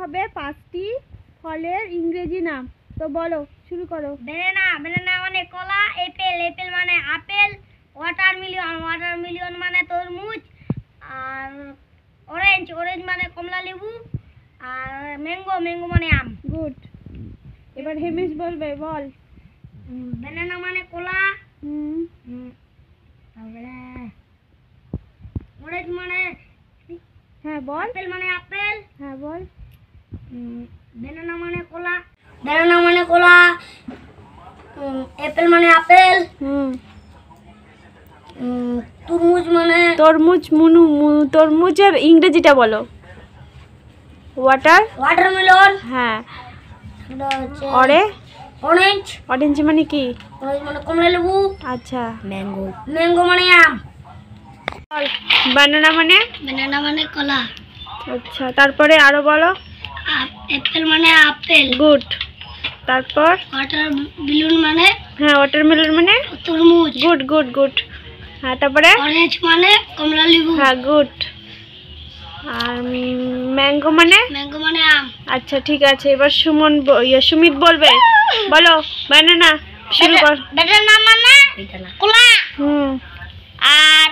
হবে 5টি ফলের ইংরেজি নাম। তো বলো, শুরু করো। ব্যানানা, ব্যানানা মানে কলা। অ্যাপেল, অ্যাপেল মানে আপেল। ওয়াটারমেলন, ওয়াটারমেলন মানে তরমুজ। আর অরেঞ্জ, অরেঞ্জ মানে কমলা লেবু। আর ম্যাঙ্গো, ম্যাঙ্গো মানে আম। গুড। এবার হেমিশ বলবে, বল। ব্যানানা মানে কলা। তারপরে অরেঞ্জ মানে হ্যাঁ বল। আপেল মানে আপেল। হ্যাঁ বল। ব্যানানা মানে কলা। ব্যানানা মানে কলা। অ্যাপেল মানে আপেল। তরমুজ মানে তরমুজ, তরমুজের ইংরেজিটা বলো। ওয়াটারমেলন। হ্যাঁ। অরেঞ্জ, অরেঞ্জ মানে কি? অরেঞ্জ মানে কমলা লেবু। আচ্ছা। ম্যাঙ্গো, ম্যাঙ্গো মানে আম। বানানা মানে? ব্যানানা মানে কলা। আচ্ছা, তারপরে আরো বলো। অ্যাপেল মানে আপেল। গুড। তারপর ওয়াটারমেলন মানে হ্যাঁ, ওয়াটারমেলন মানে তরমুজ। Good good good. হ্যাঁ, তারপরে অরেঞ্জ মানে কমলা লেবু। হ্যাঁ, গুড। আর ম্যাঙ্গো মানে? ম্যাঙ্গো মানে আম। আচ্ছা, ঠিক আছে। এবার সুমিত বলবে। বলো, বানানা শুরু কর। ব্যানানা মানে কলা। হুম। আর